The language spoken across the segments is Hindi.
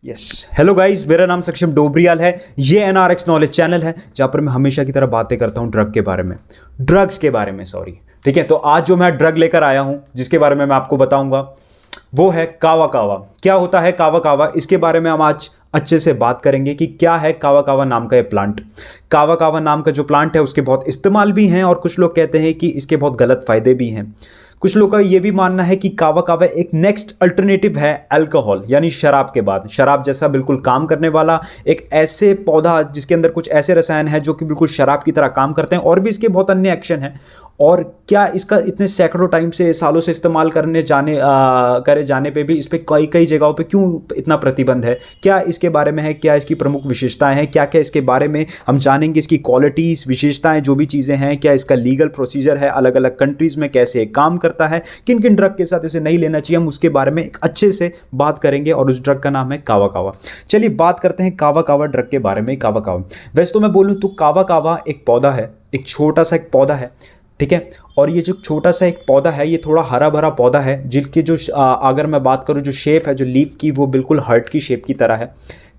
यस हेलो गाइस, मेरा नाम सक्षम डोबरियाल है। ये एनआरएक्स नॉलेज चैनल है जहाँ पर मैं हमेशा की तरह बातें करता हूँ ड्रग्स के बारे में सॉरी। ठीक है, तो आज जो मैं ड्रग लेकर आया हूँ जिसके बारे में मैं आपको बताऊंगा वो है कावा कावा। क्या होता है कावा कावा, इसके बारे में हम आज अच्छे से बात करेंगे कि क्या है कावा कावा नाम का ये प्लांट। कावा कावा नाम का जो प्लांट है उसके बहुत इस्तेमाल भी हैं और कुछ लोग कहते हैं कि इसके बहुत गलत फायदे भी हैं। कुछ लोगों का ये भी मानना है कि कावा कावा एक नेक्स्ट अल्टरनेटिव है अल्कोहल यानी शराब के बाद, शराब जैसा बिल्कुल काम करने वाला एक ऐसे पौधा जिसके अंदर कुछ ऐसे रसायन है जो कि बिल्कुल शराब की तरह काम करते हैं। और भी इसके बहुत अन्य एक्शन हैं। और क्या इसका इतने सैकड़ों टाइम से सालों से इस्तेमाल करे जाने पे भी इस पर कई कई जगहों पे क्यों इतना प्रतिबंध है, क्या इसके बारे में है, क्या इसकी प्रमुख विशेषताएं हैं, क्या क्या इसके बारे में हम जानेंगे। इसकी क्वालिटीज़, विशेषताएं, जो भी चीज़ें हैं, क्या इसका लीगल प्रोसीजर है, अलग अलग कंट्रीज़ में कैसे काम करता है, किन किन ड्रग के साथ इसे नहीं लेना चाहिए, हम उसके बारे में एक अच्छे से बात करेंगे। और उस ड्रग का नाम है कावा कावा। चलिए बात करते हैं कावा कावा ड्रग के बारे में। कावा कावा वैसे तो मैं बोलूँ तो कावा कावा एक पौधा है, एक छोटा सा एक पौधा है। ठीक है, और ये जो छोटा सा एक पौधा है ये थोड़ा हरा भरा पौधा है जिसकी जो अगर मैं बात करूँ जो शेप है जो लीफ की वो बिल्कुल हार्ट की शेप की तरह है।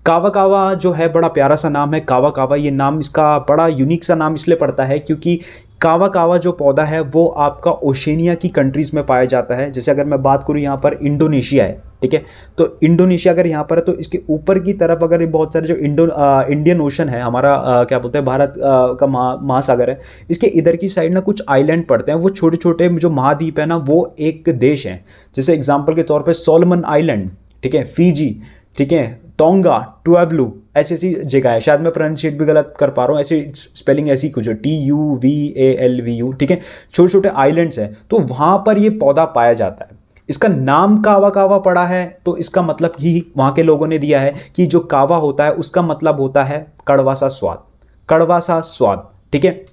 कावा कावा जो है बड़ा प्यारा सा नाम है कावा कावा। ये नाम इसका बड़ा यूनिक सा नाम इसलिए पड़ता है क्योंकि कावा कावा जो पौधा है वो आपका ओशनिया की कंट्रीज़ में पाया जाता है। जैसे अगर मैं बात करूँ यहाँ पर इंडोनेशिया है, ठीक है, तो इंडोनेशिया अगर यहाँ पर है तो इसके ऊपर की तरफ अगर बहुत सारे जो इंडियन ओशन है हमारा क्या बोलते हैं भारत का महासागर है, इसके इधर की साइड ना कुछ आइलैंड पड़ते हैं। वो छोटे छोटे जो महाद्वीप है ना वो एक देश हैं। जैसे एग्जाम्पल के तौर पर सोलोमन आइलैंड, ठीक है, फीजी, ठीक है, टोंगा, टुवालू, ऐसी ऐसी जगह है। शायद मैं प्रोनाउंसिएट भी गलत कर पा रहा हूँ, ऐसी स्पेलिंग ऐसी कुछ है TUVALVU, ठीक है, छोटे छोटे आइलैंड्स हैं। तो वहाँ पर ये पौधा पाया जाता है। इसका नाम कावा कावा पड़ा है तो इसका मतलब ही वहाँ के लोगों ने दिया है कि जो कावा होता है उसका मतलब होता है कड़वा सा स्वाद, कड़वा सा स्वाद। ठीक है,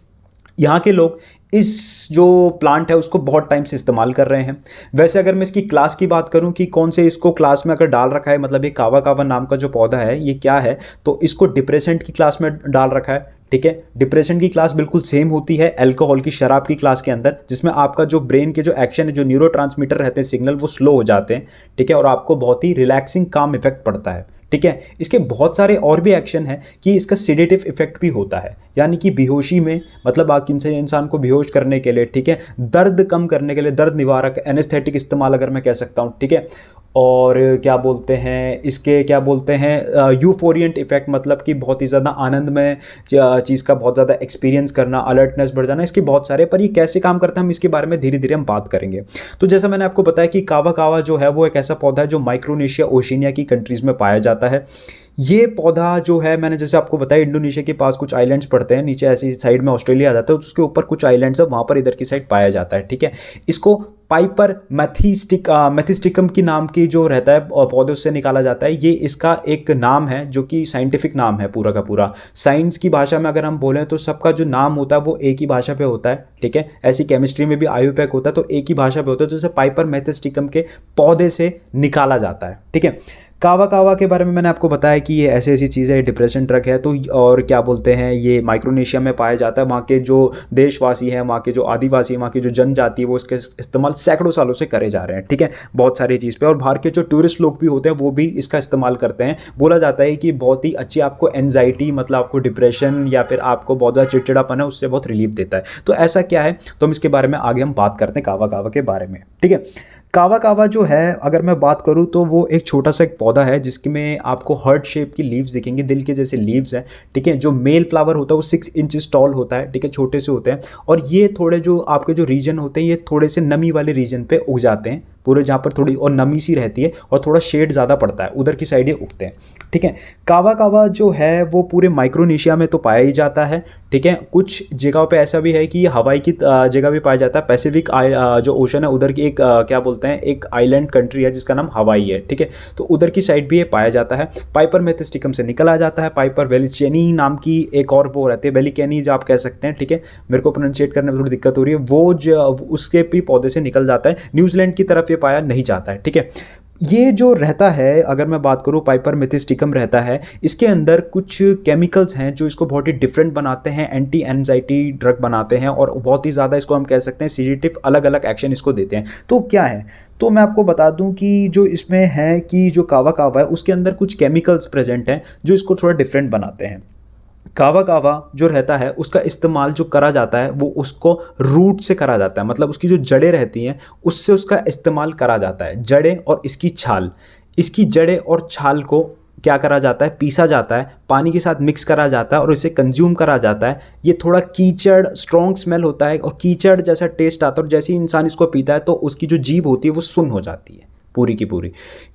यहाँ के लोग इस जो प्लांट है उसको बहुत टाइम से इस्तेमाल कर रहे हैं। वैसे अगर मैं इसकी क्लास की बात करूं कि कौन से इसको क्लास में अगर डाल रखा है, मतलब ये कावा कावा नाम का जो पौधा है ये क्या है, तो इसको डिप्रेसेंट की क्लास में डाल रखा है। ठीक है, डिप्रेशन की क्लास बिल्कुल सेम होती है अल्कोहल की, शराब की क्लास के अंदर, जिसमें आपका जो ब्रेन के जो एक्शन है, जो न्यूरोट्रांसमीटर रहते हैं सिग्नल, वो स्लो हो जाते हैं। ठीक है, और आपको बहुत ही रिलैक्सिंग काम इफेक्ट पड़ता है। ठीक है, इसके बहुत सारे और भी एक्शन है कि इसका सिडेटिव इफेक्ट भी होता है, यानी कि बेहोशी में, मतलब इंसान को बेहोश करने के लिए, ठीक है, दर्द कम करने के लिए, दर्द निवारक एनेस्थेटिक इस्तेमाल अगर मैं कह सकता हूँ। ठीक है, और क्या बोलते हैं इसके, क्या बोलते हैं यूफोरियंट इफेक्ट, मतलब कि बहुत ही ज़्यादा आनंदमय चीज़ का बहुत ज़्यादा एक्सपीरियंस करना, अलर्टनेस बढ़ जाना, इसके बहुत सारे। पर ये कैसे काम करता है हम इसके बारे में धीरे धीरे हम बात करेंगे। तो जैसा मैंने आपको बताया कि कावा कावा जो है वो एक ऐसा पौधा है जो माइक्रोनेशिया, ओशिनिया की कंट्रीज़ में पाया जाता है। ये पौधा जो है मैंने जैसे आपको बताया इंडोनेशिया के पास कुछ आइलैंड्स पड़ते हैं, नीचे ऐसी साइड में ऑस्ट्रेलिया आ जाता है, तो उसके ऊपर कुछ आइलैंड्स है, वहाँ पर इधर की साइड पाया जाता है। ठीक है, इसको पाइपर मैथिस्टिकम की नाम की जो रहता है पौधे उससे निकाला जाता है। ये इसका एक नाम है जो कि साइंटिफिक नाम है पूरा का पूरा। साइंस की भाषा में अगर हम बोलें तो सबका जो नाम होता है वो एक ही भाषा पे होता है। ठीक है, ऐसी केमिस्ट्री में भी आयुपैक होता है तो एक ही भाषा पे होता है, जैसे पाइपर मैथिस्टिकम के पौधे से निकाला जाता है। ठीक है, कावा कावा के बारे में मैंने आपको बताया कि ये ऐसी ऐसी चीज़ है, डिप्रेशन ड्रग है। तो और क्या बोलते हैं ये माइक्रोनेशिया में पाया जाता है। वहाँ के जो देशवासी हैं, वहाँ के जो आदिवासी हैं, वहाँ की जो जनजाति है वो इसके इस्तेमाल सैकड़ों सालों से करे जा रहे हैं। ठीक है, बहुत सारी चीज़ पे। और बाहर के जो टूरिस्ट लोग भी होते हैं वो भी इसका इस्तेमाल करते हैं। बोला जाता है कि बहुत ही अच्छी आपको एनजाइटी, मतलब आपको डिप्रेशन या फिर आपको बहुत ज़्यादा चिड़चिड़ापन है उससे बहुत रिलीफ देता है। तो ऐसा क्या है, तो हम इसके बारे में आगे हम बात करते हैं कावा कावा के बारे में। ठीक है, कावा कावा जो है अगर मैं बात करूँ तो वो एक छोटा सा एक पौधा है जिसमें आपको हार्ट शेप की लीव्स दिखेंगे, दिल के जैसे लीव्स हैं। ठीक है, जो मेल फ्लावर होता है वो 6 इंचेस टॉल होता है। ठीक है, छोटे से होते हैं और ये थोड़े जो आपके जो रीजन होते हैं ये थोड़े से नमी वाले रीजन पे उग जाते हैं, पूरे जहाँ पर थोड़ी और नमी सी रहती है और थोड़ा शेड ज़्यादा पड़ता है उधर की साइड ये उगते हैं। ठीक है, कावा कावा जो है वो पूरे माइक्रोनेशिया में तो पाया ही जाता है। ठीक है, कुछ जगहों पे ऐसा भी है कि हवाई की जगह भी पाया जाता है। पैसिफिक जो ओशन है उधर की एक क्या बोलते हैं एक आइलैंड कंट्री है जिसका नाम हवाई है। ठीक है, तो उधर की साइड भी ये पाया जाता है। पाइपर मैथिस्टिकम से निकल आ जाता है। पाइपर वेलिचेनी नाम की एक और वो रहती है, वेलिकेनी जो आप कह सकते हैं। ठीक है, मेरे को प्रोनाउंसिएट करने में थोड़ी दिक्कत हो रही है। वो जो उसके भी पौधे से निकल जाता है, न्यूजीलैंड की तरफ ये पाया नहीं जाता है। ठीक है, ये जो रहता है, अगर मैं बात करूँ पाइपरमेथिस्टिकम रहता है, इसके अंदर कुछ केमिकल्स हैं जो इसको बहुत ही डिफरेंट बनाते हैं, एंटी एंजाइटी ड्रग बनाते हैं और बहुत ही ज़्यादा इसको हम कह सकते हैं सीडेटिव अलग अलग एक्शन इसको देते हैं। तो क्या है, तो मैं आपको बता दूं कि जो इसमें है कि जो कावा कावा है उसके अंदर कुछ केमिकल्स प्रेजेंट हैं जो इसको थोड़ा डिफरेंट बनाते हैं। कावा कावा जो रहता है उसका इस्तेमाल जो करा जाता है वो उसको रूट से करा जाता है, मतलब उसकी जो जड़ें रहती हैं उससे उसका इस्तेमाल करा जाता है। जड़ें और इसकी छाल, इसकी जड़ें और छाल को क्या करा जाता है, पीसा जाता है, पानी के साथ मिक्स करा जाता है और इसे कंज्यूम करा जाता है। ये थोड़ा कीचड़ स्ट्रॉन्ग स्मेल होता है और कीचड़ जैसा टेस्ट आता है और जैसे ही इंसान इसको पीता है तो उसकी जो जीभ होती है वो सुन्न हो जाती है पूरी की पूरी।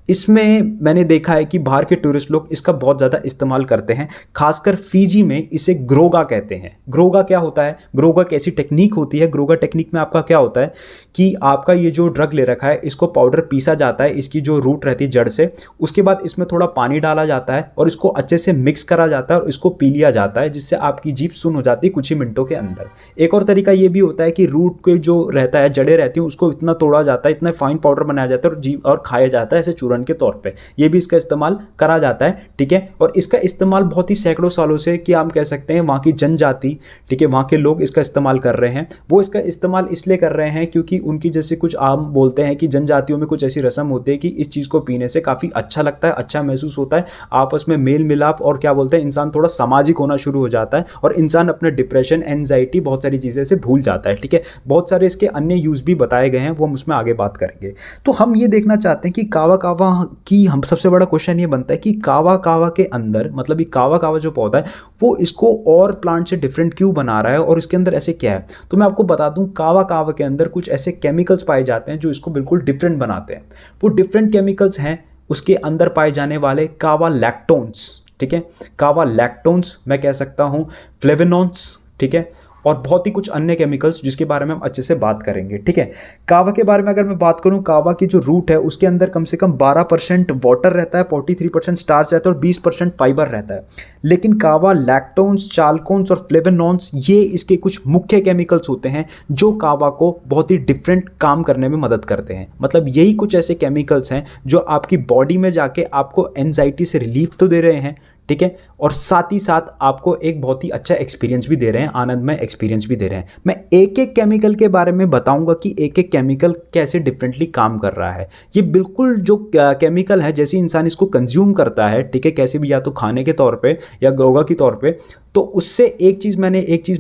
इसमें मैंने देखा है कि बाहर के टूरिस्ट लोग इसका बहुत ज़्यादा इस्तेमाल करते हैं, खासकर फीजी में इसे ग्रोगा कहते हैं। ग्रोगा क्या होता है, ग्रोगा कैसी टेक्निक होती है, ग्रोगा टेक्निक में आपका क्या होता है कि आपका ये जो ड्रग ले रखा है इसको पाउडर पीसा जाता है, इसकी जो रूट रहती है जड़ से, उसके बाद इसमें थोड़ा पानी डाला जाता है और इसको अच्छे से मिक्स करा जाता है और इसको पी लिया जाता है, जिससे आपकी जीभ सुन्न हो जाती है कुछ ही मिनटों के अंदर। एक और तरीका ये भी होता है कि रूट के जो रहता है, जड़ें रहती हैं, उसको इतना तोड़ा जाता है, इतना फाइन पाउडर बनाया जाता है और जीभ और खाया जाता है ऐसे चूरन के तौर पे। ये भी इसका इस्तेमाल करा जाता है, ठीक है। और इसका इस्तेमाल बहुत ही सैकड़ों सालों से, कि हम कह सकते हैं वहाँ की जनजाति, ठीक है, वहाँ के लोग इसका इस्तेमाल कर रहे हैं। वो इसका इस्तेमाल इसलिए कर रहे हैं क्योंकि उनकी जैसे कुछ आम बोलते हैं कि जनजातियों में कुछ ऐसी रस्म होती है कि इस चीज़ को पीने से काफ़ी अच्छा लगता है, अच्छा महसूस होता है, आपस में मेल मिलाप और क्या बोलते हैं इंसान थोड़ा सामाजिक होना शुरू हो जाता है और इंसान अपने डिप्रेशन, एंजाइटी, बहुत सारी चीज़ें से भूल जाता है, ठीक है। बहुत सारे इसके अन्य यूज़ भी बताए गए हैं, वो हम उसमें आगे बात करेंगे। तो हम ये देखना चाहते हैं कि कावा कावा की हम सबसे बड़ा क्वेश्चन ये बनता है कि कावा कावा के अंदर, मतलब ये कावा कावा जो पौधा है वो इसको और प्लांट से डिफरेंट क्यों बना रहा है और इसके अंदर ऐसे क्या है। तो मैं आपको बता दूं, कावा कावा के अंदर कुछ ऐसे केमिकल्स पाए जाते हैं जो इसको बिल्कुल डिफरेंट बनाते हैं। वो डिफरेंट केमिकल्स हैं उसके अंदर पाए जाने वाले कावा लैक्टोन्स, ठीक है, कावा लैक्टोन्स, मैं कह सकता हूं फ्लेवेनॉन्स, ठीक है, और बहुत ही कुछ अन्य केमिकल्स जिसके बारे में हम अच्छे से बात करेंगे, ठीक है। कावा के बारे में अगर मैं बात करूं, कावा की जो रूट है उसके अंदर कम से कम 12% वाटर रहता है, 43% स्टार्च रहता है और 20% फाइबर रहता है। लेकिन कावा लैक्टोन्स, चाल्कोन्स और फ्लेवेनॉन्स, ये इसके कुछ मुख्य केमिकल्स होते हैं जो कावा को बहुत ही डिफरेंट काम करने में मदद करते हैं। मतलब यही कुछ ऐसे केमिकल्स हैं जो आपकी बॉडी में जाके आपको एंजाइटी से रिलीफ तो दे रहे हैं, ठीक है, और साथ ही साथ आपको एक बहुत ही अच्छा एक्सपीरियंस भी दे रहे हैं, आनंदमय एक्सपीरियंस भी दे रहे हैं। मैं एक एक केमिकल के बारे में बताऊंगा कि एक एक केमिकल कैसे डिफरेंटली काम कर रहा है। ये बिल्कुल जो केमिकल है, जैसे इंसान इसको कंज्यूम करता है, ठीक है, कैसे भी, या तो खाने के तौर पे या ग्रोगा के तौर पे, तो उससे एक चीज़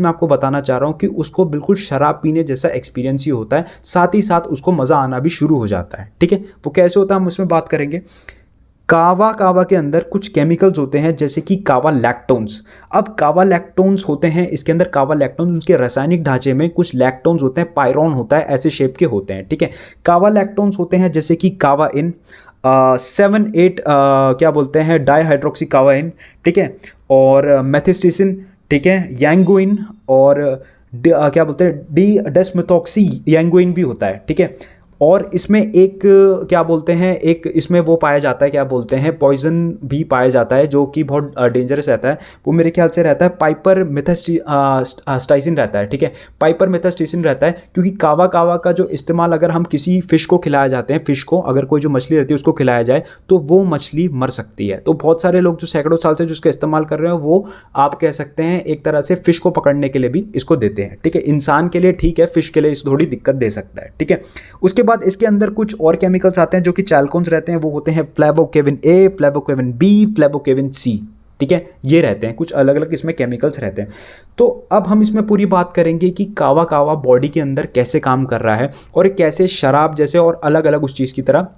मैं आपको बताना चाह रहा हूँ कि उसको बिल्कुल शराब पीने जैसा एक्सपीरियंस ही होता है, साथ ही साथ उसको मज़ा आना भी शुरू हो जाता है, ठीक है। वो कैसे होता है हम उसमें बात करेंगे। कावा कावा के अंदर कुछ केमिकल्स होते हैं जैसे कि कावा लैक्टोन्स। अब कावा लैक्टोन्स होते हैं, इसके अंदर कावा लैक्टोन्स, उनके रासायनिक ढांचे में कुछ लैक्टोन्स होते हैं, पायरोन होता है, ऐसे शेप के होते हैं, ठीक है। कावा लैक्टोन्स होते हैं जैसे कि कावा इन 7-8 क्या बोलते हैं डाईहाइड्रोक्सी कावा इन, ठीक है, और मेथिस्टिसिन, ठीक है, यांगुइन, और क्या बोलते हैं डी डेस्मेथॉक्सी यांगुइन भी होता है, ठीक है। और इसमें एक क्या बोलते हैं, एक इसमें वो पाया जाता है, क्या बोलते हैं, पॉइजन भी पाया जाता है जो कि बहुत डेंजरस रहता है। वो मेरे ख्याल से रहता है पाइपर मेथस्टाइसिन रहता है, ठीक है, पाइपर मेथस्टाइसिन रहता है। क्योंकि कावा कावा का जो इस्तेमाल अगर हम किसी फिश को खिलाया जाते हैं, फिश को अगर कोई जो मछली रहती है उसको खिलाया जाए तो वो मछली मर सकती है। तो बहुत सारे लोग जो सैकड़ों साल से जो इसका इस्तेमाल कर रहे हैं वो आप कह सकते हैं एक तरह से फिश को पकड़ने के लिए भी इसको देते हैं, ठीक है। इंसान के लिए ठीक है, फिश के लिए इस थोड़ी दिक्कत दे सकता है, ठीक है। उसके बाद इसके अंदर कुछ और केमिकल्स आते हैं जो कि चाल्कोन्स रहते हैं, वो होते हैं फ्लेवोकेविन ए, फ्लेवोकेविन बी, फ्लेवोकेविन सी, ठीक है। ये रहते हैं, कुछ अलग अलग इसमें केमिकल्स रहते हैं। तो अब हम इसमें पूरी बात करेंगे कि कावा कावा बॉडी के अंदर कैसे काम कर रहा है और कैसे शराब जैसे और अलग अलग उस चीज़ की तरह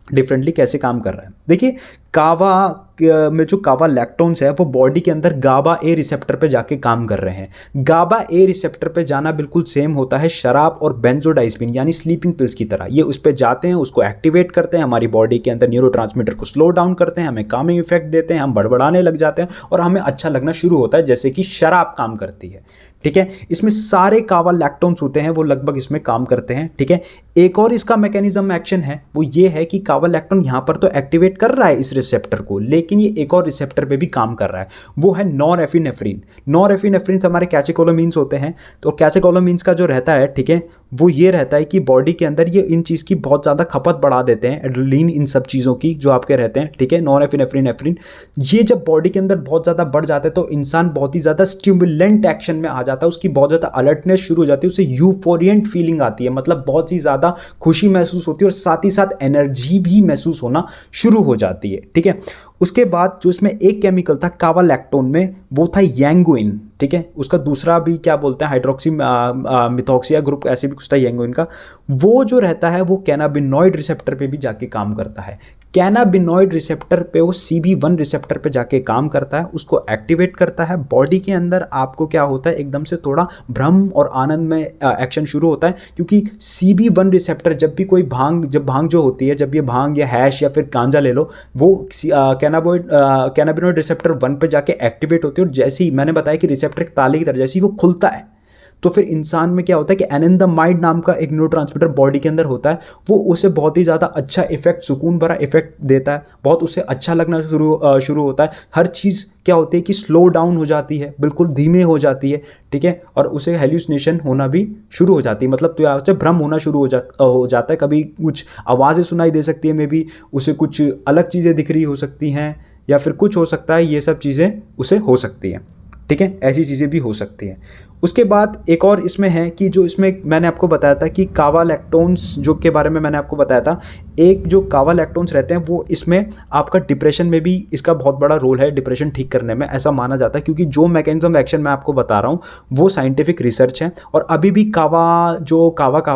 डिफरेंटली कैसे काम कर रहा है। देखिए, कावा में जो कावा लैक्टोन्स है वो बॉडी के अंदर गाबा ए रिसेप्टर पे जाके काम कर रहे हैं। गाबा ए रिसेप्टर पे जाना बिल्कुल सेम होता है शराब और बेंजोडाइज़पिन यानी स्लीपिंग पिल्स की तरह। ये उस पे जाते हैं, उसको एक्टिवेट करते हैं, हमारी बॉडी के अंदर न्यूरोट्रांसमीटर को स्लो डाउन करते हैं, हमें कामिंग इफेक्ट देते हैं, हम बड़बड़ाने लग जाते हैं और हमें अच्छा लगना शुरू होता है, जैसे कि शराब काम करती है, ठीक है। इसमें सारे कावा लैक्टोन्स होते हैं वो लगभग इसमें काम करते हैं, ठीक है। एक और इसका मैकेनिज्म एक्शन है वो ये है कि कावा लैक्टोन यहाँ पर तो एक्टिवेट कर रहा है इस रिसेप्टर को, लेकिन ये एक और रिसेप्टर पे भी काम कर रहा है, वो है नॉरएपिनेफ्रिन। नॉरएपिनेफ्रिन हमारे कैटेकोलामीन्स होते हैं, तो कैटेकोलामीन्स का जो रहता है, ठीक है, वो ये रहता है कि बॉडी के अंदर ये इन चीज़ की बहुत ज़्यादा खपत बढ़ा देते हैं, एड्रेनलिन इन सब चीज़ों की जो आपके रहते हैं, ठीक है, नॉरएपिनेफ्रिन एफ्रिन। ये जब बॉडी के अंदर बहुत ज़्यादा बढ़ जाता है तो इंसान बहुत ही ज़्यादा स्टिमुलेंट एक्शन में आ जाता है, उसकी बहुत ज़्यादा अलर्टनेस शुरू हो जाती है, उसे यूफोरिएंट फीलिंग आती है, मतलब बहुत ही ज़्यादा खुशी महसूस होती है और साथ ही साथ एनर्जी भी महसूस होना शुरू हो जाती है, ठीक है। उसके बाद जो इसमें एक केमिकल था कावा लैक्टोन में वो था यांगुइन, ठीक है। उसका दूसरा भी क्या बोलते हैं हाइड्रोक्सी मिथॉक्सिया ग्रुप ऐसे भी कुछ था यांगुइन का, वो जो रहता है वो कैनाबिनॉइड रिसेप्टर पे भी जाके काम करता है। कैनाबिनॉइड रिसेप्टर पे वो CB1 रिसेप्टर पे जाके काम करता है, उसको एक्टिवेट करता है। बॉडी के अंदर आपको क्या होता है एकदम से थोड़ा भ्रम और आनंद में एक्शन शुरू होता है, क्योंकि CB1 रिसेप्टर जब भी कोई भांग जो होती है, जब ये भांग या हैश या फिर गांजा ले लो, वो कैनाबिनॉइड रिसेप्टर 1 पे जाके एक्टिवेट होती है, और जैसे ही मैंने बताया कि रिसेप्टर एक ताले की तरह जैसे ही वो खुलता है तो फिर इंसान में क्या होता है कि एनंदामाइड नाम का एक न्यूरोट्रांसमीटर बॉडी के अंदर होता है, वो उसे बहुत ही ज़्यादा अच्छा इफेक्ट, सुकून भरा इफेक्ट देता है, बहुत उसे अच्छा लगना शुरू होता है। हर चीज़ क्या होती है कि स्लो डाउन हो जाती है, बिल्कुल धीमे हो जाती है, ठीक है, और उसे हेल्यूसिनेशन होना भी शुरू हो जाती है, मतलब तो यहाँ से भ्रम होना शुरू हो जाता है। कभी कुछ आवाज़ें सुनाई दे सकती है, मे बी उसे कुछ अलग चीज़ें दिख रही हो सकती हैं, या फिर कुछ हो सकता है, ये सब चीज़ें उसे हो सकती हैं, ठीक है, ऐसी चीज़ें भी हो सकती हैं। उसके बाद एक और इसमें है कि जो इसमें मैंने आपको बताया था कि कावा लैक्टोन्स जो के बारे में मैंने आपको बताया था, एक जो कावा लैक्टोन्स रहते हैं वो इसमें आपका डिप्रेशन में भी इसका बहुत बड़ा रोल है, डिप्रेशन ठीक करने में ऐसा माना जाता है, क्योंकि जो मैकेनिज्म एक्शन मैं आपको बता रहा हूँ वो साइंटिफिक रिसर्च है, और अभी भी कावा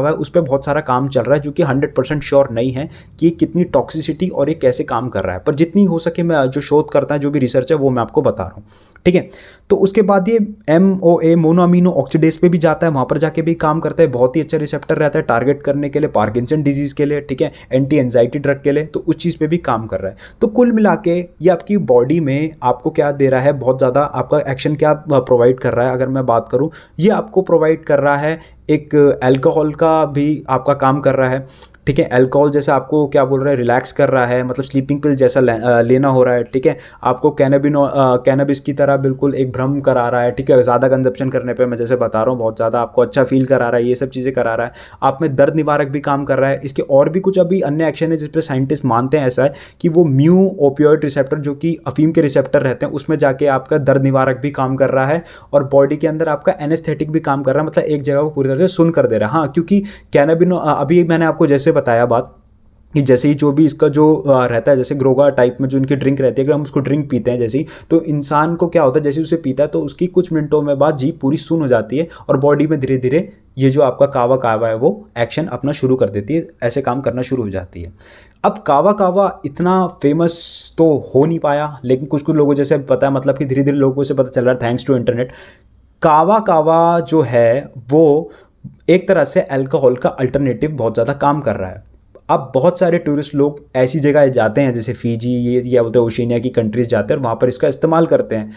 है उस पर बहुत सारा काम चल रहा है, जो कि 100% श्योर नहीं है कि कितनी टॉक्सिसिटी और ये कैसे काम कर रहा है, पर जितनी हो सके मैं जो शोध करता है, जो भी रिसर्च है वो मैं आपको बता रहा हूँ, ठीक है। तो उसके बाद ये MOA मोनोअमीनो ऑक्सीडेज पे भी जाता है, वहाँ पर जाके भी काम करता है, बहुत ही अच्छा रिसेप्टर रहता है टारगेट करने के लिए, पार्किंसन डिजीज़ के लिए, ठीक है, एंटी एंजाइटी ड्रग के लिए, तो उस चीज़ पे भी काम कर रहा है। तो कुल मिला के ये आपकी बॉडी में आपको क्या दे रहा है, बहुत ज़्यादा आपका एक्शन क्या प्रोवाइड कर रहा है, अगर मैं बात करूँ, ये आपको प्रोवाइड कर रहा है एक अल्कोहल का भी आपका काम कर रहा है, ठीक है। अल्कोहल जैसे आपको क्या बोल रहा है, रिलैक्स कर रहा है, मतलब स्लीपिंग पिल जैसा लेना हो रहा है, ठीक है। आपको कैनबिस की तरह बिल्कुल एक भ्रम करा रहा है, ठीक है, ज़्यादा कंजप्शन करने पे मैं जैसे बता रहा हूँ बहुत ज़्यादा आपको अच्छा फील करा रहा है, ये सब चीज़ें करा रहा है। आप में दर्द निवारक भी काम कर रहा है। इसके और भी कुछ अभी अन्य एक्शन है जिस पर साइंटिस्ट मानते हैं ऐसा है कि वो म्यू ओपियोइड रिसेप्टर जो कि अफीम के रिसेप्टर रहते हैं उसमें जाके आपका दर्द निवारक भी काम कर रहा है, और बॉडी के अंदर आपका एनेस्थेटिक भी काम कर रहा है, मतलब एक जगह को पूरी तरह से सुन कर दे रहा है। हाँ, क्योंकि कैनाबिनो अभी मैंने आपको जैसे बताया बात कि जैसे ही जो भी इसका जो रहता है, जैसे ग्रोगा टाइप में जो इनकी ड्रिंक रहती है, अगर हम उसको ड्रिंक पीते हैं जैसे ही, तो इंसान को क्या होता है, जैसे उसे पीता है तो उसकी कुछ मिनटों में बाद जीभ पूरी सुन हो जाती है, और बॉडी में धीरे धीरे ये जो आपका कावा है वो एक्शन अपना शुरू कर देती है, ऐसे काम करना शुरू हो जाती है। अब कावा इतना फेमस तो हो नहीं पाया, लेकिन कुछ लोगों जैसे पता है, मतलब कि धीरे धीरे लोगों से पता चल रहा है थैंक्स टू इंटरनेट। कावा जो है वो एक तरह से अल्कोहल का अल्टरनेटिव बहुत ज़्यादा काम कर रहा है। अब बहुत सारे टूरिस्ट लोग ऐसी जगह जाते हैं जैसे फिजी, ये क्या बोलते हैं, ओशिनिया की कंट्रीज जाते हैं और वहाँ पर इसका इस्तेमाल करते हैं।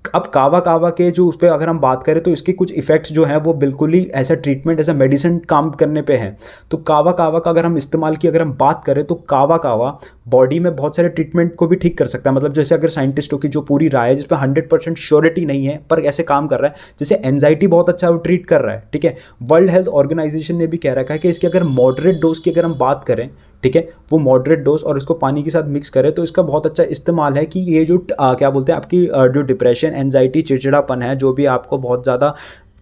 अब कावा के जो उस पर अगर हम बात करें तो इसके कुछ इफ़ेक्ट्स जो हैं वो बिल्कुल ही ऐसा ट्रीटमेंट, ऐसा मेडिसिन काम करने पे हैं। तो कावा का अगर हम इस्तेमाल की अगर हम बात करें तो कावा बॉडी में बहुत सारे ट्रीटमेंट को भी ठीक कर सकता है, मतलब जैसे अगर साइंटिस्टों की जो पूरी राय है जिस पर 100% श्योरिटी नहीं है पर ऐसे काम कर रहा है, जैसे एंजाइटी बहुत अच्छा वो ट्रीट कर रहा है, ठीक है। वर्ल्ड हेल्थ ऑर्गेनाइजेशन ने भी कह रखा है कि इसकी अगर मॉडरेट डोज की अगर हम बात करें, ठीक है, वो मॉडरेट डोज और इसको पानी के साथ मिक्स करें तो इसका बहुत अच्छा इस्तेमाल है कि ये जो क्या बोलते हैं आपकी जो डिप्रेशन, एंजाइटी, चिड़चिड़ापन है, जो भी आपको बहुत ज़्यादा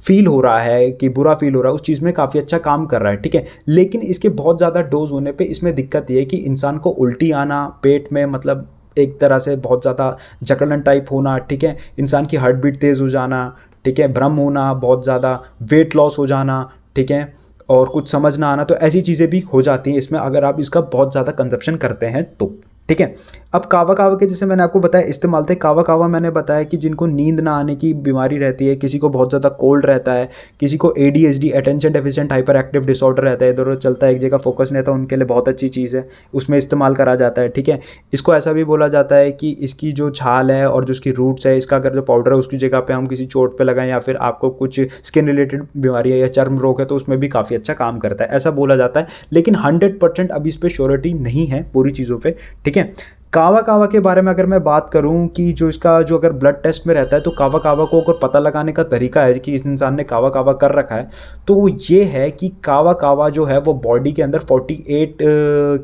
फील हो रहा है कि बुरा फील हो रहा है, उस चीज़ में काफ़ी अच्छा काम कर रहा है, ठीक है। लेकिन इसके बहुत ज़्यादा डोज होने पे इसमें दिक्कत ये है कि इंसान को उल्टी आना, पेट में मतलब एक तरह से बहुत ज़्यादा जकड़न टाइप होना, ठीक है, इंसान की हार्ट बीट तेज़ हो जाना, ठीक है, भ्रम होना, बहुत ज़्यादा वेट लॉस हो जाना, ठीक है, और कुछ समझ ना आना, तो ऐसी चीज़ें भी हो जाती हैं इसमें अगर आप इसका बहुत ज़्यादा कंजप्शन करते हैं तो, ठीक है। अब कावा कावा के जैसे मैंने आपको बताया इस्तेमाल थे, कावा कावा मैंने बताया कि जिनको नींद ना आने की बीमारी रहती है, किसी को बहुत ज़्यादा कोल्ड रहता है, किसी को ADHD attention deficient hyper active disorder रहता है, इधर उधर चलता है, एक जगह फोकस नहीं रहता, उनके लिए बहुत अच्छी चीज़ है, उसमें इस्तेमाल करा जाता है। ठीक है। इसको ऐसा भी बोला जाता है कि इसकी जो छाल है और जो उसकी रूट्स है, इसका अगर जो पाउडर है उसकी जगह पर हम किसी चोट पर लगाएं या फिर आपको कुछ स्किन रिलेटेड बीमारी है या चर्म रोग है तो उसमें भी काफ़ी अच्छा काम करता है, ऐसा बोला जाता है। लेकिन 100% अभी इस पर श्योरिटी नहीं है पूरी चीज़ों पर। ठीक है। कावा कावा के बारे में अगर मैं बात करूं कि जो इसका जो अगर ब्लड टेस्ट में रहता है तो कावा कावा को अगर पता लगाने का तरीका है कि इस इंसान ने कावा कावा कर रखा है तो वो ये है कि कावा कावा जो है वो बॉडी के अंदर 48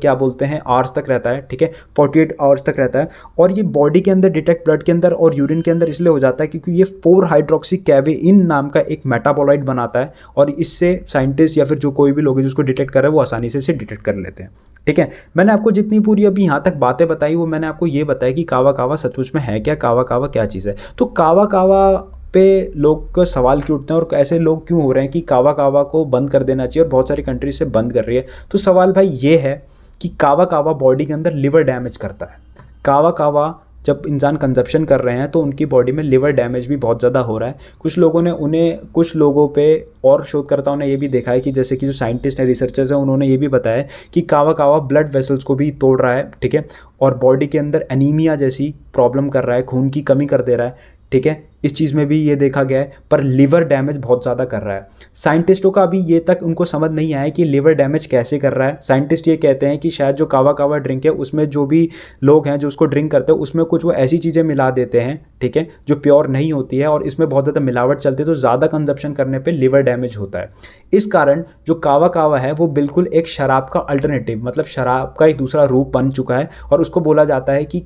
क्या बोलते हैं आवर्स तक रहता है। ठीक है। 48 आवर्स तक रहता है और ये बॉडी के अंदर डिटेक्ट ब्लड के अंदर और यूरिन के अंदर इसलिए हो जाता है क्योंकि ये 4-हाइड्रोक्सीकैवेइन नाम का एक मेटाबोलाइट बनाता है और इससे साइंटिस्ट या फिर जो कोई भी लोग हैं जिसको डिटेक्ट कर रहे हैं वो आसानी से इसे डिटेक्ट कर लेते हैं। ठीक है। मैंने आपको जितनी पूरी अभी यहाँ तक बातें बताई वो मैंने आपको ये बताया कि कावा कावा सचमुच में है क्या, कावा कावा क्या चीज़ है। तो कावा कावा पे लोग को सवाल क्यों उठते हैं और ऐसे लोग क्यों हो रहे हैं कि कावा कावा को बंद कर देना चाहिए और बहुत सारी कंट्रीज से बंद कर रही है। तो सवाल भाई ये है कि कावा कावा बॉडी के अंदर लिवर डैमेज करता है। कावा कावा जब इंसान कंजप्शन कर रहे हैं तो उनकी बॉडी में लिवर डैमेज भी बहुत ज़्यादा हो रहा है। कुछ लोगों पे और शोधकर्ताओं ने ये भी देखा है कि जैसे कि जो साइंटिस्ट हैं, रिसर्चर्स हैं, उन्होंने ये भी बताया कि कावा कावा ब्लड वेसल्स को भी तोड़ रहा है। ठीक है। और बॉडी के अंदर एनीमिया जैसी प्रॉब्लम कर रहा है, खून की कमी कर दे रहा है। ठीक है। इस चीज़ में भी ये देखा गया है, पर लिवर डैमेज बहुत ज़्यादा कर रहा है। साइंटिस्टों का अभी ये तक उनको समझ नहीं आया कि लिवर डैमेज कैसे कर रहा है। साइंटिस्ट ये कहते हैं कि शायद जो कावा कावा ड्रिंक है उसमें जो भी लोग हैं जो उसको ड्रिंक करते हैं उसमें कुछ वो ऐसी चीज़ें मिला देते हैं, ठीक है, जो प्योर नहीं होती है और इसमें बहुत ज़्यादा मिलावट चलती है, तो ज़्यादा कंजप्शन करने पर लिवर डैमेज होता है। इस कारण जो कावा कावा है वो बिल्कुल एक शराब का अल्टरनेटिव, मतलब शराब का एक दूसरा रूप बन चुका है और उसको बोला जाता है कि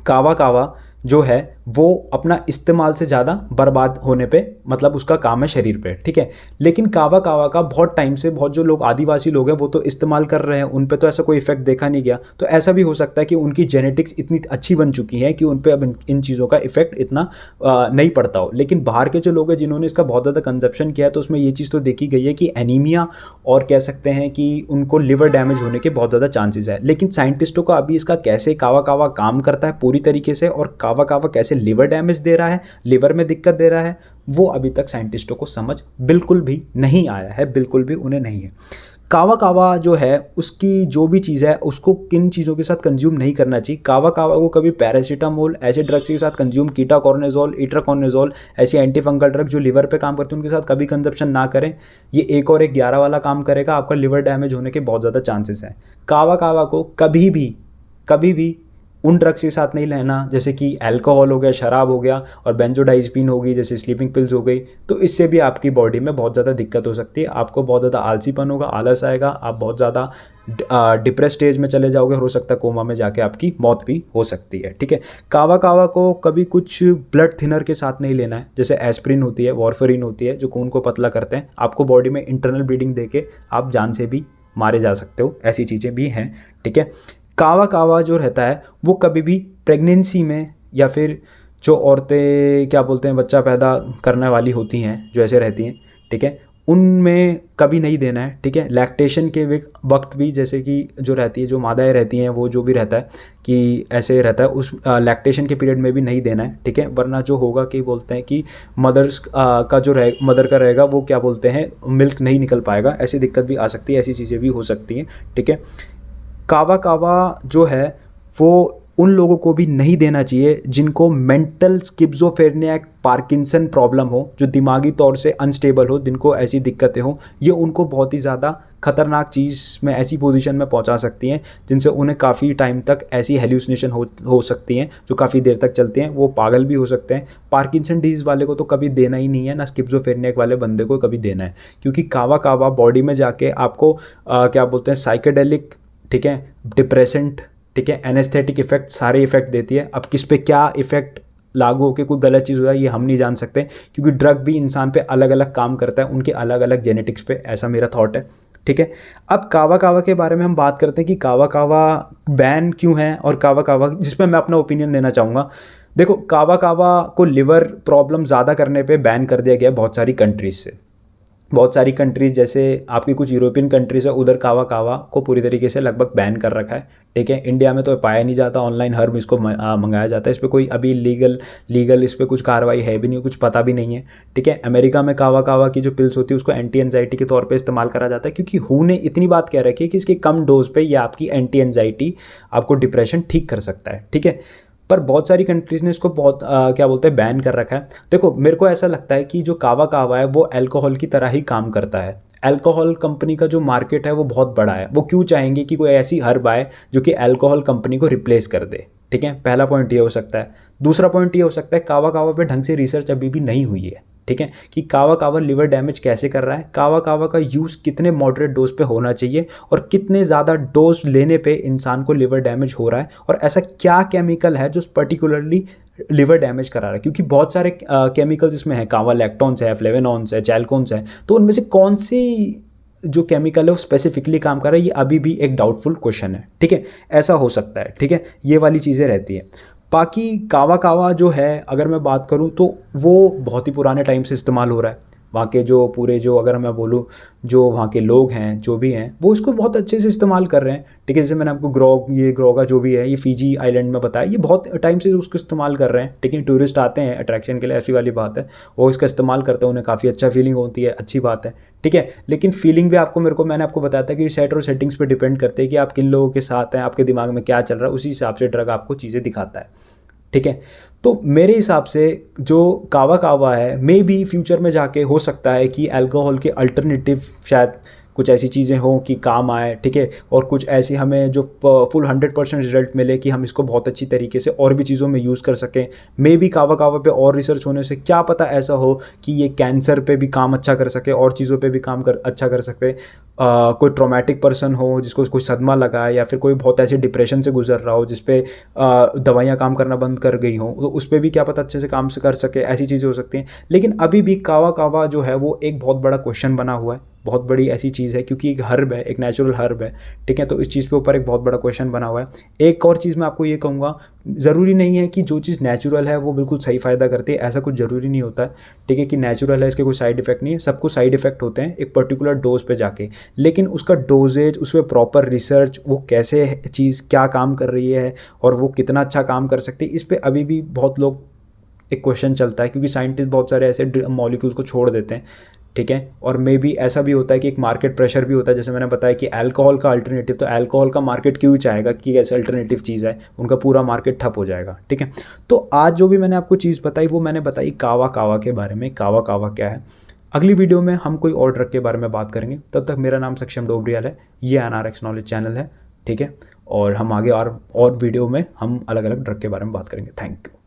कावा कावा जो है वो अपना इस्तेमाल से ज़्यादा बर्बाद होने पे मतलब उसका काम है शरीर पे। ठीक है। लेकिन कावा कावा का बहुत टाइम से बहुत जो लोग आदिवासी लोग हैं वो तो इस्तेमाल कर रहे हैं, उन पे तो ऐसा कोई इफेक्ट देखा नहीं गया। तो ऐसा भी हो सकता है कि उनकी जेनेटिक्स इतनी अच्छी बन चुकी है कि उन पे अब इन चीज़ों का इफेक्ट इतना नहीं पड़ता हो। लेकिन बाहर के जो लोग हैं जिन्होंने इसका बहुत ज़्यादा कंजप्शन किया है तो उसमें ये चीज़ तो देखी गई है कि एनीमिया और कह सकते हैं कि उनको लिवर डैमेज होने के बहुत ज़्यादा चांसेस है। लेकिन साइंटिस्टों का अभी इसका कैसे कावा कावा काम करता है पूरी तरीके से और कावा कावा कैसे लिवर डैमेज दे रहा है, लिवर में दिक्कत दे रहा है, वो अभी तक साइंटिस्टों को समझ बिल्कुल भी नहीं आया है, बिल्कुल भी उन्हें नहीं है। कावा कावा जो है उसकी जो भी चीज़ है उसको किन चीज़ों के साथ कंज्यूम नहीं करना चाहिए। कावा कावा को कभी पैरासीटामोल ऐसे ड्रग्स के साथ कंज्यूम, कीटाकॉर्निजोल, इट्राकॉर्निजोल ऐसी एंटी फंगल ड्रग जो लिवर पे काम करते हैं उनके साथ कभी कंजप्शन ना करें। ये 1 और 1 11 वाला काम करेगा, आपका लिवर डैमेज होने के बहुत ज़्यादा चांसेस हैं। कावा कावा को कभी भी उन ड्रग्स के साथ नहीं लेना जैसे कि अल्कोहल हो गया, शराब हो गया और बेंजोडाइज़पीन हो गई जैसे स्लीपिंग पिल्स हो गई, तो इससे भी आपकी बॉडी में बहुत ज़्यादा दिक्कत हो सकती है। आपको बहुत ज़्यादा आलसीपन होगा, आलस आएगा, आप बहुत ज़्यादा डिप्रेस स्टेज में चले जाओगे, हो सकता है कोमा में जाके आपकी मौत भी हो सकती है। ठीक है। कावा कावा को कभी कुछ ब्लड थिनर के साथ नहीं लेना है, जैसे एस्प्रिन होती है, वॉरफेरिन होती है जो खून को पतला करते हैं। आपको बॉडी में इंटरनल ब्लीडिंग देके आप जान से भी मारे जा सकते हो, ऐसी चीज़ें भी हैं। ठीक है। कावा कावा जो रहता है वो कभी भी प्रेगनेंसी में या फिर जो औरतें क्या बोलते हैं बच्चा पैदा करने वाली होती हैं जो ऐसे रहती हैं, ठीक है, उनमें कभी नहीं देना है। ठीक है। लैक्टेशन के वक्त भी जैसे कि जो रहती है, जो मादाएँ रहती हैं, वो जो भी रहता है कि ऐसे रहता है उस लैक्टेशन के पीरियड में भी नहीं देना है। ठीक है। वरना जो होगा कि बोलते हैं कि मदर का रहेगा वो क्या बोलते हैं मिल्क नहीं निकल पाएगा, ऐसी दिक्कत भी आ सकती है, ऐसी चीज़ें भी हो सकती हैं। ठीक है। कावा कावा जो है वो उन लोगों को भी नहीं देना चाहिए जिनको मेंटल स्किज़ोफ्रेनिया, पार्किंसन प्रॉब्लम हो, जो दिमागी तौर से अनस्टेबल हो, जिनको ऐसी दिक्कतें हो, ये उनको बहुत ही ज़्यादा खतरनाक चीज़ में ऐसी पोजीशन में पहुंचा सकती हैं जिनसे उन्हें काफ़ी टाइम तक ऐसी हेल्यूसिनेशन हो सकती हैं जो काफ़ी देर तक चलती हैं, वो पागल भी हो सकते हैं। पार्किंसन डिजीज़ वाले को तो कभी देना ही नहीं है, ना स्किज़ोफ्रेनिया वाले बंदे को कभी देना है, क्योंकि कावा कावा बॉडी में जाके आपको क्या बोलते हैं साइकेडेलिक, ठीक है, डिप्रेसेंट, ठीक है, एनेस्थेटिक इफेक्ट, सारे इफेक्ट देती है। अब किस पे क्या इफेक्ट लागू होकर कोई गलत चीज़ हो जाए ये हम नहीं जान सकते, क्योंकि ड्रग भी इंसान पे अलग अलग काम करता है, उनके अलग अलग जेनेटिक्स पे, ऐसा मेरा थॉट है। ठीक है। अब कावा कावा के बारे में हम बात करते हैं कि कावा कावा बैन क्यों है और कावा कावा जिसमें मैं अपना ओपिनियन देना चाहूँगा। देखो, कावा कावा को लिवर प्रॉब्लम ज़्यादा करने पर बैन कर दिया गया बहुत सारी कंट्रीज से। बहुत सारी कंट्रीज़ जैसे आपकी कुछ यूरोपियन कंट्रीज़ है, उधर कावा कावा को पूरी तरीके से लगभग बैन कर रखा है। ठीक है, इंडिया में तो पाया नहीं जाता, ऑनलाइन हर इसको मंगाया जाता है, इस पर कोई अभी लीगल इस पर कुछ कार्रवाई है भी नहीं, कुछ पता भी नहीं है। ठीक है, अमेरिका में कावा कावा की जो पिल्स होती है उसको एंटी एंजाइटी के तौर पे इस्तेमाल करा जाता है, क्योंकि हु ने इतनी बात कह रखी है कि इसकी कम डोज पे ये आपकी एंटी एंजाइटी, आपको डिप्रेशन ठीक कर सकता है। ठीक है, पर बहुत सारी कंट्रीज़ ने इसको बहुत क्या बोलते हैं, बैन कर रखा है। देखो, मेरे को ऐसा लगता है कि जो कावा कावा है वो अल्कोहल की तरह ही काम करता है। अल्कोहल कंपनी का जो मार्केट है वो बहुत बड़ा है, वो क्यों चाहेंगे कि कोई ऐसी हर्ब आए जो कि अल्कोहल कंपनी को रिप्लेस कर दे। ठीक है, पहला पॉइंट ये हो सकता है। दूसरा पॉइंट ये हो सकता है, कावा कावा पे ढंग से रिसर्च अभी भी नहीं हुई है। ठीक है, कि कावा कावा लिवर डैमेज कैसे कर रहा है, कावा कावा का यूज़ कितने मॉडरेट डोज पे होना चाहिए और कितने ज़्यादा डोज लेने पे इंसान को लिवर डैमेज हो रहा है, और ऐसा क्या केमिकल है जो पर्टिकुलरली लिवर डैमेज करा रहा है। क्योंकि बहुत सारे केमिकल्स इसमें हैं, कावा लैक्टोन्स है, फ्लेवेनॉन्स है, चैलकोन्स है, तो उनमें से कौन सी जो केमिकल है वो स्पेसिफिकली काम कर रहा है, ये अभी भी एक डाउटफुल क्वेश्चन है। ठीक है, ऐसा हो सकता है। ठीक है, ये वाली चीज़ें रहती है। बाकी कावा कावा जो है, अगर मैं बात करूँ तो वो बहुत ही पुराने टाइम से इस्तेमाल हो रहा है। वहाँ के जो पूरे जो, अगर मैं बोलूँ, जो वहाँ के लोग हैं जो भी हैं वो इसको बहुत अच्छे से इस्तेमाल कर रहे हैं। ठीक है, जैसे मैंने आपको ग्रोगा जो भी है, ये फीजी आइलैंड में बताया, ये बहुत टाइम से उसको इस्तेमाल कर रहे हैं। ठीक है, टूरिस्ट आते हैं अट्रैक्शन के लिए, ऐसी वाली बात है, वो इसका इस्तेमाल करते हैं, उन्हें काफ़ी अच्छा फीलिंग होती है, अच्छी बात है। ठीक है, लेकिन फीलिंग भी आपको, मैंने आपको बताया था कि सेट और सेटिंग्स पर डिपेंड करते हैं कि आप किन लोगों के साथ हैं, आपके दिमाग में क्या चल रहा है, उसी हिसाब से ड्रग आपको चीज़ें दिखाता है। ठीक है, तो मेरे हिसाब से जो कावा कावा है, मे बी फ्यूचर में जाके हो सकता है कि अल्कोहल के अल्टरनेटिव शायद कुछ ऐसी चीज़ें हों कि काम आए। ठीक है, और कुछ ऐसी हमें जो फुल 100% रिजल्ट मिले कि हम इसको बहुत अच्छी तरीके से और भी चीज़ों में यूज़ कर सकें। मे बी कावा कावा पे और रिसर्च होने से क्या पता ऐसा हो कि ये कैंसर पे भी काम अच्छा कर सके, और चीज़ों पे भी काम अच्छा कर सके। कोई ट्रॉमेटिक पर्सन हो जिसको कोई सदमा लगा है, या फिर कोई बहुत ऐसे डिप्रेशन से गुजर रहा हो जिस पे दवाइयाँ काम करना बंद कर गई हों, तो उस पर भी क्या पता अच्छे से काम से कर सके, ऐसी चीज़ें हो सकती हैं। लेकिन अभी भी कावा कावा जो है वो एक बहुत बड़ा क्वेश्चन बना हुआ है, बहुत बड़ी ऐसी चीज़ है, क्योंकि एक हर्ब है, एक नेचुरल हर्ब है। ठीक है, तो इस चीज़ के ऊपर एक बहुत बड़ा क्वेश्चन बना हुआ है। एक और चीज़ मैं आपको ये कहूँगा, ज़रूरी नहीं है कि जो चीज़ नेचुरल है वो बिल्कुल सही फ़ायदा करती है, ऐसा कुछ ज़रूरी नहीं होता है। ठीक है, कि नेचुरल है इसके कोई साइड इफ़ेक्ट नहीं है, सबको साइड इफ़ेक्ट होते हैं एक पर्टिकुलर डोज पे जाके, लेकिन उसका डोजेज, उस पर प्रॉपर रिसर्च, वो कैसे चीज़ क्या काम कर रही है और वो कितना अच्छा काम कर सकती है, इस पर अभी भी बहुत लोग एक क्वेश्चन चलता है, क्योंकि साइंटिस्ट बहुत सारे ऐसे मॉलिक्यूल को छोड़ देते हैं। ठीक है, और मे बी ऐसा भी होता है कि एक मार्केट प्रेशर भी होता है, जैसे मैंने बताया कि अल्कोहल का अल्टरनेटिव, तो अल्कोहल का मार्केट क्यों चाहेगा कि ऐसे अल्टरनेटिव चीज़ है, उनका पूरा मार्केट ठप हो जाएगा। ठीक है, तो आज जो भी मैंने आपको चीज़ बताई वो मैंने बताई कावा कावा के बारे में, कावा कावा क्या है। अगली वीडियो में हम कोई और ड्रग के बारे में बात करेंगे। तब तक मेरा नाम सक्षम डोबरियाल है, ये NRX नॉलेज चैनल है। ठीक है, और हम आगे और वीडियो में हम अलग अलग ड्रग के बारे में बात करेंगे। Thank you.